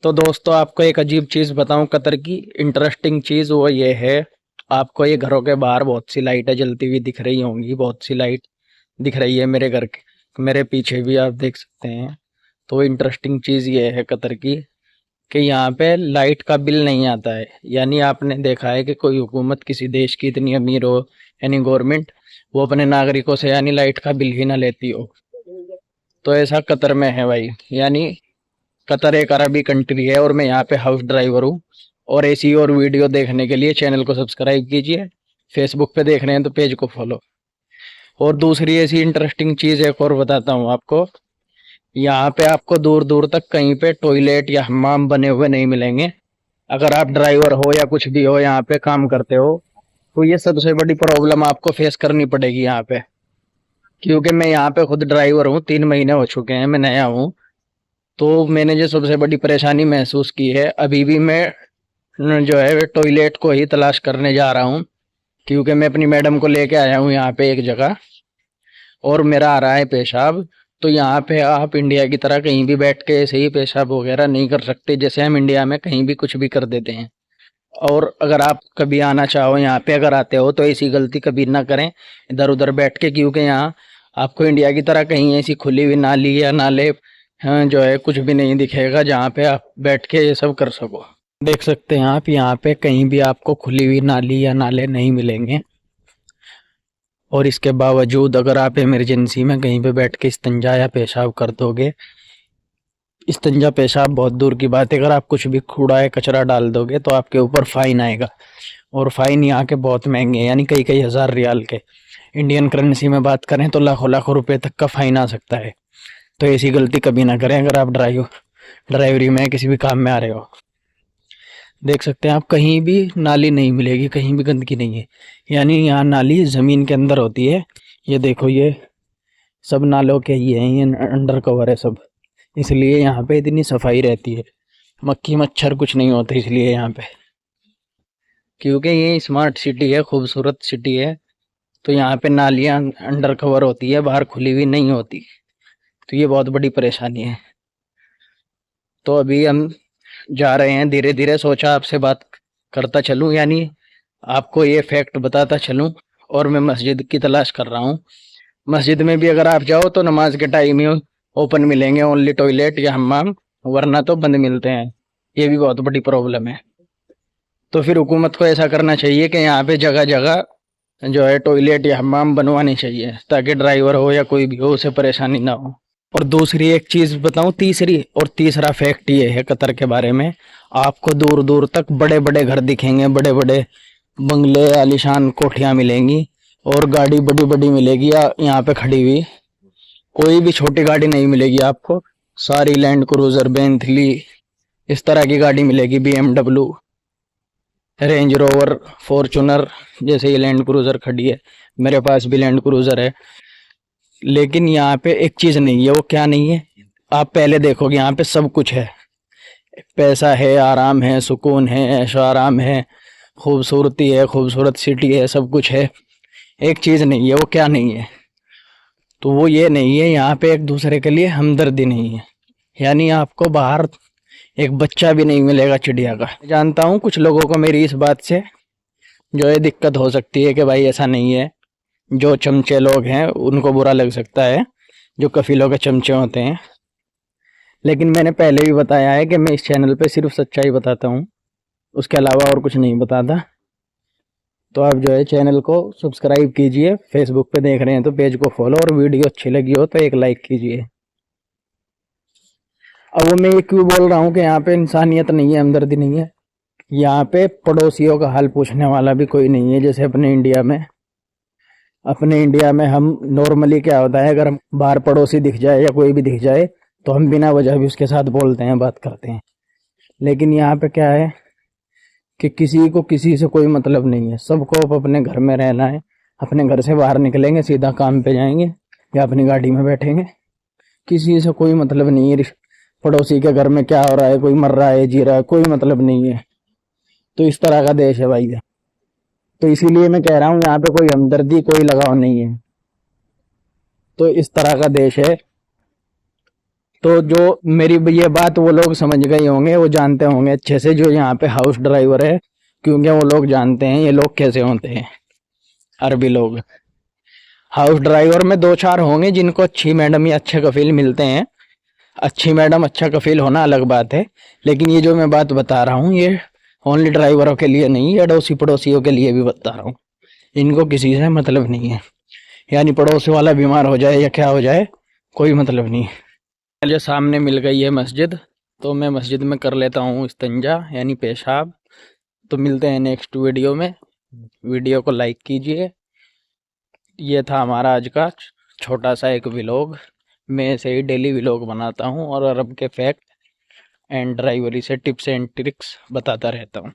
तो दोस्तों आपको एक अजीब चीज़ बताऊं कतर की इंटरेस्टिंग चीज़ वो ये है। आपको ये घरों के बाहर बहुत सी लाइटें जलती हुई दिख रही होंगी, बहुत सी लाइट दिख रही है मेरे घर के मेरे पीछे भी आप देख सकते हैं। तो इंटरेस्टिंग चीज़ ये है कतर की कि यहाँ पे लाइट का बिल नहीं आता है। यानी आपने देखा है कि कोई हुकूमत किसी देश की इतनी अमीर हो, यानी गवर्नमेंट, वो अपने नागरिकों से यानी लाइट का बिल ही ना लेती हो। तो ऐसा कतर में है भाई। यानी कतर एक अरबी कंट्री है और मैं यहाँ पे हाउस ड्राइवर हूँ। और ऐसी और वीडियो देखने के लिए चैनल को सब्सक्राइब कीजिए। फेसबुक पे देख रहे हैं तो पेज को फॉलो। और दूसरी ऐसी इंटरेस्टिंग चीज़ एक और बताता हूँ आपको। यहाँ पे आपको दूर दूर तक कहीं पे टॉयलेट या हमाम बने हुए नहीं मिलेंगे। अगर आप ड्राइवर हो या कुछ भी हो, यहाँ पे काम करते हो, तो ये सबसे बड़ी प्रॉब्लम आपको फेस करनी पड़ेगी यहाँ पे। क्योंकि मैं यहाँ पे खुद ड्राइवर हूँ, 3 महीने हो चुके हैं, मैं नया हूँ। तो मैंने जो सबसे बड़ी परेशानी महसूस की है, अभी भी मैं जो है टॉयलेट को ही तलाश करने जा रहा हूँ। क्योंकि मैं अपनी मैडम को लेके आया हूँ यहाँ पे एक जगह, और मेरा आ रहा है पेशाब। तो यहाँ पे आप इंडिया की तरह कहीं भी बैठ के ऐसे ही पेशाब वगैरह नहीं कर सकते, जैसे हम इंडिया में कहीं भी कुछ भी कर देते हैं। और अगर आप कभी आना चाहो यहाँ पे, अगर आते हो तो ऐसी गलती कभी ना करें इधर उधर बैठ के। क्योंकि यहाँ आपको इंडिया की तरह कहीं ऐसी खुली हुई नाली या नाले, हाँ, जो है कुछ भी नहीं दिखेगा जहाँ पे आप बैठ के ये सब कर सको। देख सकते हैं आप, यहाँ पे कहीं भी आपको खुली हुई नाली या नाले नहीं मिलेंगे। और इसके बावजूद अगर आप इमरजेंसी में कहीं पे बैठ के इस्तिंजा या पेशाब कर दोगे, इस्तिंजा पेशाब बहुत दूर की बात है, अगर आप कुछ भी कूड़ा या कचरा डाल दोगे तो आपके ऊपर फाइन आएगा। और फाइन यहाँ के बहुत महंगे हैं, यानी कई कई हजार रियाल के। इंडियन करेंसी में बात करें तो लाखों लाखों रुपए तक का फाइन आ सकता है। तो ऐसी गलती कभी ना करें अगर आप ड्राइवरी में किसी भी काम में आ रहे हो। देख सकते हैं आप, कहीं भी नाली नहीं मिलेगी, कहीं भी गंदगी नहीं है। यानी यहाँ नाली ज़मीन के अंदर होती है। ये देखो, ये सब नालों के ही हैं, ये अंडर कवर है सब। इसलिए यहाँ पे इतनी सफाई रहती है, मक्खी मच्छर कुछ नहीं होते इसलिए यहाँ पे। क्योंकि ये स्मार्ट सिटी है, खूबसूरत सिटी है। तो यहाँ पे नालियाँ अंडर कवर होती है, बाहर खुली हुई नहीं होती। तो ये बहुत बड़ी परेशानी है। तो अभी हम जा रहे हैं धीरे धीरे, सोचा आपसे बात करता चलूं, यानी आपको ये फैक्ट बताता चलूं। और मैं मस्जिद की तलाश कर रहा हूँ। मस्जिद में भी अगर आप जाओ तो नमाज के टाइम ही ओपन मिलेंगे, ओनली टॉयलेट या हमाम, वरना तो बंद मिलते हैं। ये भी बहुत बड़ी प्रॉब्लम है। तो फिर हुकूमत को ऐसा करना चाहिए कि यहाँ पे जगह जगह जो है टॉयलेट या हमाम बनवानी चाहिए, ताकि ड्राइवर हो या कोई भी हो उसे परेशानी ना हो। और दूसरी एक चीज़ बताऊं, तीसरा फैक्ट ये है कतर के बारे में। आपको दूर दूर तक बड़े बड़े घर दिखेंगे, बड़े बड़े बंगले, आलीशान कोठियां मिलेंगी। और गाड़ी बड़ी बड़ी मिलेगी यहाँ पे खड़ी हुई। कोई भी छोटी गाड़ी नहीं मिलेगी आपको। सारी लैंड क्रूजर, बेंथली, इस तरह की गाड़ी मिलेगी, BMW, रेंज रोवर, फॉर्चूनर। जैसे ये लैंड क्रूजर खड़ी है, मेरे पास भी लैंड क्रूजर है। लेकिन यहाँ पे एक चीज नहीं है, वो क्या नहीं है, आप पहले देखोगे यहाँ पे सब कुछ है। पैसा है, आराम है, सुकून है, ऐशो आराम है, खूबसूरती है, खूबसूरत सिटी है, सब कुछ है। एक चीज नहीं है, वो क्या नहीं है, तो वो ये नहीं है, यहाँ पे एक दूसरे के लिए हमदर्दी नहीं है। यानी आपको बाहर एक बच्चा भी नहीं मिलेगा चिड़िया का। जानता हूँ कुछ लोगों को मेरी इस बात से जो है दिक्कत हो सकती है कि भाई ऐसा नहीं है, जो चमचे लोग हैं उनको बुरा लग सकता है, जो कफिलों के चमचे होते हैं। लेकिन मैंने पहले भी बताया है कि मैं इस चैनल पे सिर्फ सच्चाई बताता हूँ, उसके अलावा और कुछ नहीं बताता। तो आप जो है चैनल को सब्सक्राइब कीजिए, फेसबुक पे देख रहे हैं तो पेज को फॉलो, और वीडियो अच्छी लगी हो तो एक लाइक कीजिए। अब वो मैं ये क्यों बोल रहा हूँ कि यहाँ पे इंसानियत नहीं है, हमदर्दी नहीं है। यहाँ पे पड़ोसियों का हाल पूछने वाला भी कोई नहीं है। जैसे अपने इंडिया में हम नॉर्मली क्या होता है, अगर हम बाहर पड़ोसी दिख जाए या कोई भी दिख जाए तो हम बिना वजह भी उसके साथ बोलते हैं, बात करते हैं। लेकिन यहाँ पे क्या है कि किसी को किसी से कोई मतलब नहीं है, सबको अपने घर में रहना है। अपने घर से बाहर निकलेंगे सीधा काम पे जाएंगे या अपनी गाड़ी में बैठेंगे, किसी से कोई मतलब नहीं है। पड़ोसी के घर में क्या हो रहा है, कोई मर रहा है, जी रहा है, कोई मतलब नहीं है। तो इस तरह का देश है भाई। तो इसीलिए मैं कह रहा हूँ यहाँ पे कोई हमदर्दी, कोई लगाव नहीं है। तो इस तरह का देश है। तो जो मेरी ये बात वो लोग समझ गए होंगे, वो जानते होंगे अच्छे से, जो यहाँ पे हाउस ड्राइवर है, क्योंकि वो लोग जानते हैं ये लोग कैसे होते हैं, अरबी लोग। हाउस ड्राइवर में दो चार होंगे जिनको अच्छी मैडम या अच्छे कफील मिलते हैं। अच्छी मैडम अच्छा कफील होना अलग बात है, लेकिन ये जो मैं बात बता रहा हूँ ये ओनली ड्राइवरों के लिए नहीं, अड़ोसी पड़ोसियों के लिए भी बता रहा हूँ। इनको किसी से मतलब नहीं है, यानी पड़ोस वाला बीमार हो जाए या क्या हो जाए, कोई मतलब नहीं है। मुझे सामने मिल गई है मस्जिद, तो मैं मस्जिद में कर लेता हूँ इस्तिंजा यानी पेशाब। तो मिलते हैं नेक्स्ट वीडियो में। वीडियो को लाइक कीजिए। ये था हमारा आज का छोटा सा एक व्लॉग। मैं ऐसे ही डेली व्लॉग बनाता हूँ और अरब के फैक्ट एंड ड्राइवरी से टिप्स एंड ट्रिक्स बताता रहता हूँ।